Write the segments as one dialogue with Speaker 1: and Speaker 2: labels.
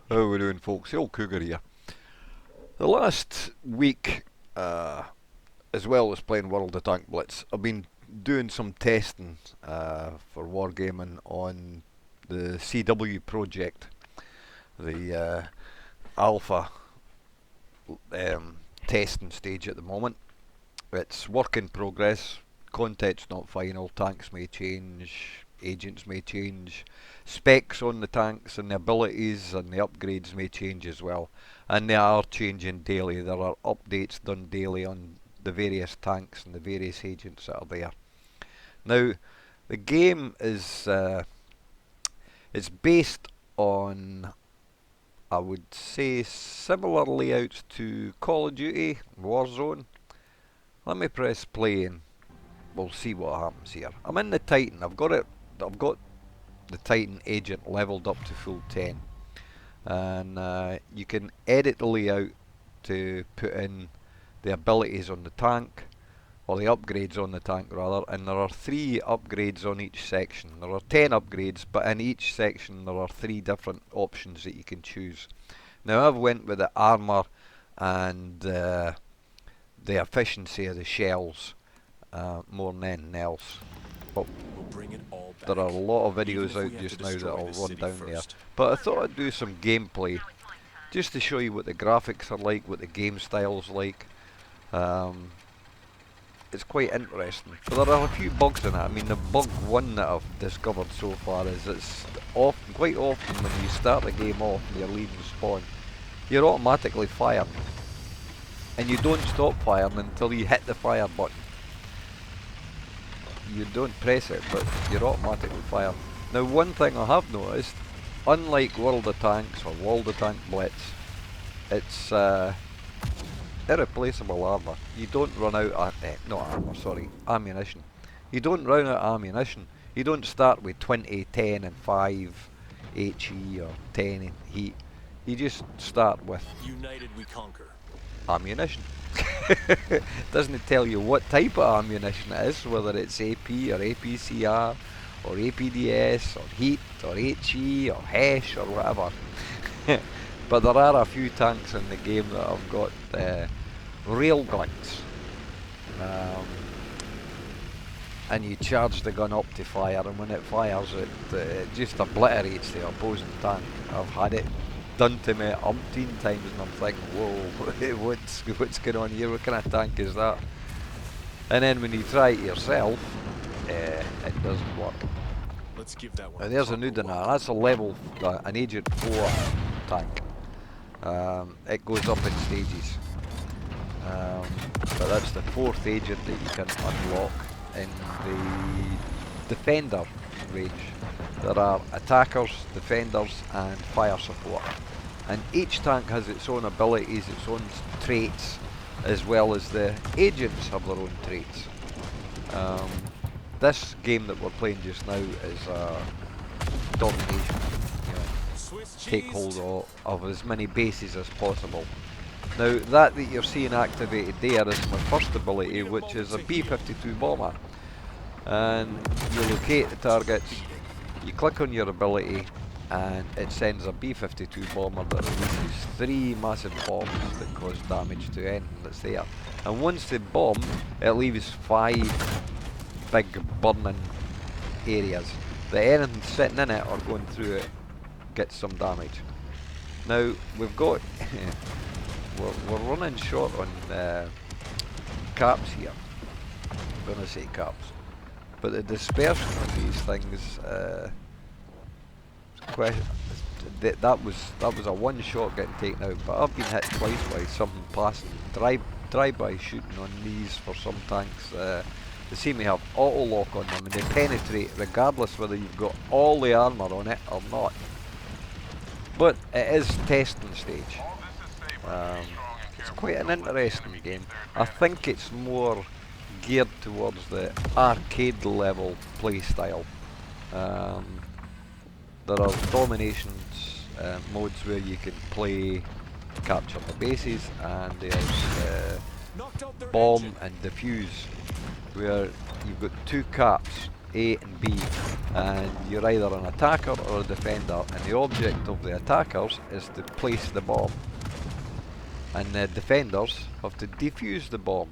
Speaker 1: How we doing, folks? The old Cougar here. The last week, as well as playing World of Tank Blitz, I've been doing some testing for Wargaming on the CW project, the alpha testing stage at the moment. It's work in progress. Content's not final. Tanks may change. Agents may change. Specs on the tanks and the abilities and the upgrades may change as well. And they are changing daily. There are updates done daily on the various tanks and the various agents that are there. Now, the game is it's based on, I would say, similar layouts to Call of Duty, Warzone. Let me press play and we'll see what happens here. I'm in the Titan. I've got the Titan agent leveled up to full 10, and you can edit the layout to put in the abilities on the tank, or the upgrades on the tank rather, and there are 3 upgrades on each section. There are 10 upgrades, but in each section there are 3 different options that you can choose. Now I've went with the armour and the efficiency of the shells more than anything else. But there are a lot of videos out just now that I'll run down there. But I thought I'd do some gameplay just to show you what the graphics are like, what the game style's like. It's quite interesting. But there are a few bugs in it. I mean, the bug one that I've discovered so far is it's quite often when you start the game off and you're leaving spawn, you're automatically firing. And you don't stop firing until you hit the fire button. You don't press it, but you're automatically firing. Now, one thing I have noticed, unlike World of Tanks or World of Tank Blitz, it's irreplaceable armour. You don't run out of, not armour, sorry, ammunition. You don't run out of ammunition. You don't start with 20, 10 and 5 HE or 10 heat. You just start with
Speaker 2: United we conquer.
Speaker 1: Ammunition. Doesn't tell you what type of ammunition it is, whether it's AP or APCR or APDS or heat or HE or HESH or whatever. But there are a few tanks in the game that have got rail guns, and you charge the gun up to fire, and when it fires it just obliterates the opposing tank. I've had it done to me umpteen times and I'm thinking, whoa, what's going on here, what kind of tank is that? And then when you try it yourself, it doesn't work.
Speaker 2: Let's give that one.
Speaker 1: Now there's a new dinar, that's a level, an Agent 4 tank. It goes up in stages, but that's the 4th agent that you can unlock in the Defender range. There are attackers, defenders and fire support, and each tank has its own abilities, its own traits, as well as the agents have their own traits. This game that we're playing just now is domination. You know, take hold of as many bases as possible. Now that you're seeing activated there is my first ability, which is a B-52 bomber, and you locate the targets. You click on your ability and it sends a B-52 bomber that releases 3 massive bombs that cause damage to anything that's there. And once they bomb, it leaves 5 big burning areas. The anything sitting in it or going through it gets some damage. Now we've got we're running short on caps here. I'm gonna say caps. But the dispersion of these things, that was a one shot getting taken out. But I've been hit twice by something passing drive-by shooting on these for some tanks. They seem to have auto lock on them and they penetrate regardless whether you've got all the armour on it or not. But it is testing stage. It's quite an interesting game. I think it's more geared towards the arcade level play style. There are dominations modes where you can play capture the bases, and there's bomb and defuse, where you've got 2 caps A and B, and you're either an attacker or a defender, and the object of the attackers is to place the bomb, and the defenders have to defuse the bomb,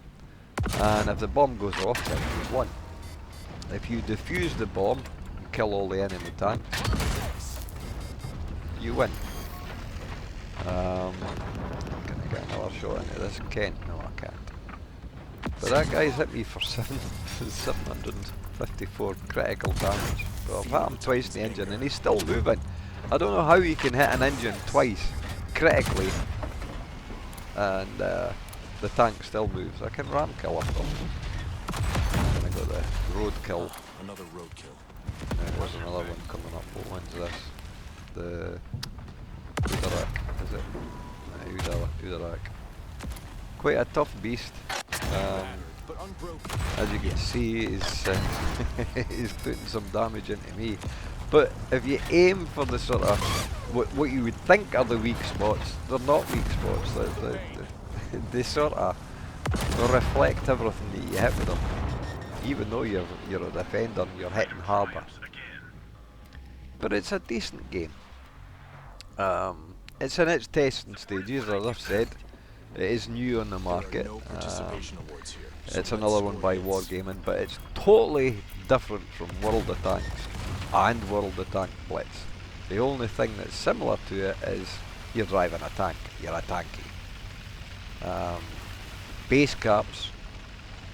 Speaker 1: and if the bomb goes off, then you've won. If you defuse the bomb and kill all the enemy tanks, you win. Can I get another shot into this? Ken? No, I can't. But that guy's hit me for 754 critical damage. Well, I've hit him twice in the engine and he's still moving. I don't know how you can hit an engine twice critically and the tank still moves. I can ram kill him though. And I got the road kill.
Speaker 2: Another road kill.
Speaker 1: There's another one coming up. What one's this? The Udarak, is it? Udarak. Quite a tough beast. As you can see, he's putting some damage into me. But if you aim for the sort of what you would think are the weak spots, they're not weak spots. They sort of reflect everything that you hit with them. Even though you're a defender, you're hitting harder. But it's a decent game. It's in its testing stages, as I've said. It is new on the market. It's another one by Wargaming, but it's totally different from World of Tanks and World of Tank Blitz. The only thing that's similar to it is you're driving a tank. You're a tanky. Base caps,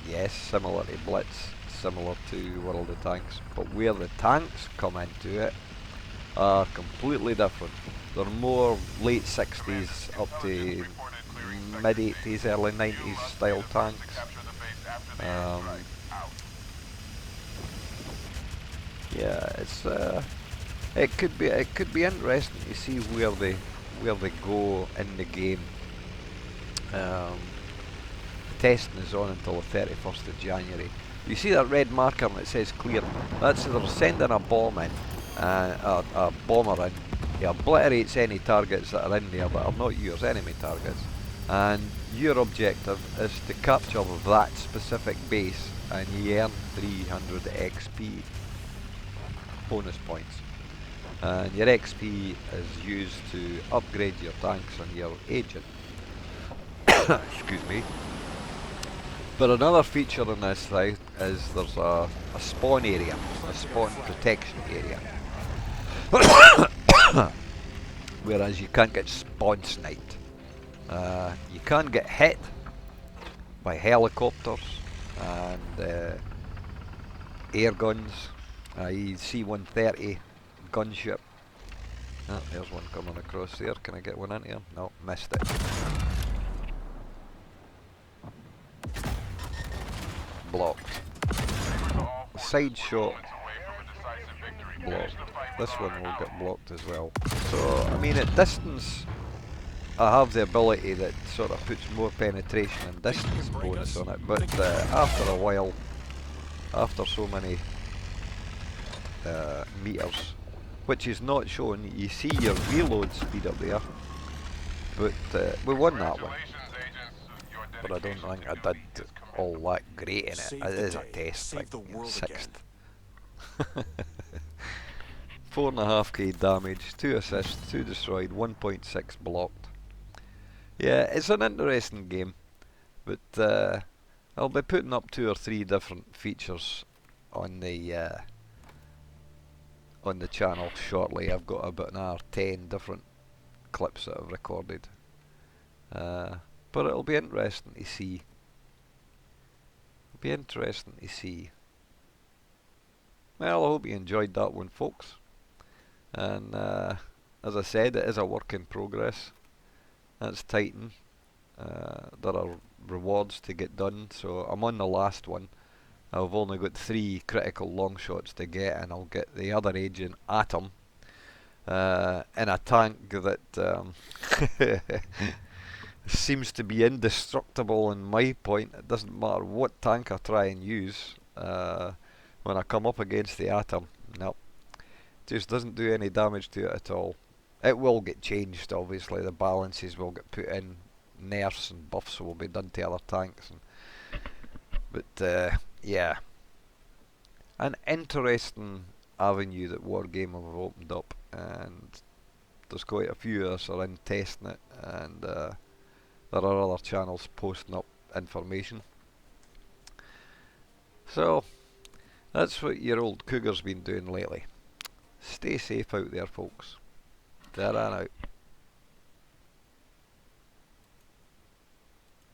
Speaker 1: yes, similar to Blitz, similar to World of Tanks, but where the tanks come into it are completely different. They're more late 60s up to mid 80s, early 90s style tanks. Yeah, it's it could be interesting to see where they go in the game. The testing is on until the 31st of January. You see that red marker and it says clear? That's they're sending a bomb in, a bomber in. It obliterates any targets that are in there that are not yours, enemy targets. And your objective is to capture that specific base and you earn 300 XP bonus points. And your XP is used to upgrade your tanks and your agent. Excuse me. But another feature in this thing is there's a spawn area, a spawn protection area. Whereas you can't get spawn sniped. You can get hit by helicopters and air guns, i.e. C-130 gunship. Oh, there's one coming across there. Can I get one into him? No, missed it. Blocked. Side shot. Blocked. This one will get blocked as well. So, I mean, at distance, I have the ability that sort of puts more penetration and distance bonus on it, but after a while, after so many meters, which is not shown, you see your reload speed up there, but we won that one. But I don't think I did all that great in it. It is a test, like 6th. 4.5k damage, 2 assists, 2 destroyed, 1.6 blocked. Yeah, it's an interesting game, but I'll be putting up 2 or 3 different features on the channel shortly. I've got about another 10 different clips that I've recorded, but it'll be interesting to see. Well, I hope you enjoyed that one, folks. And as I said, it is a work in progress. That's Titan. There are rewards to get done, so I'm on the last one. I've only got 3 critical long shots to get, and I'll get the other agent, Atom, in a tank that seems to be indestructible in my point. It doesn't matter what tank I try and use. When I come up against the Atom, no. Just doesn't do any damage to it at all. It will get changed, obviously. The balances will get put in. Nerfs and buffs will be done to other tanks. But yeah, an interesting avenue that Wargaming have opened up, and there's quite a few of us are in testing it, and there are other channels posting up information. So that's what your old cougar's been doing lately. Stay safe out there, folks. There and out.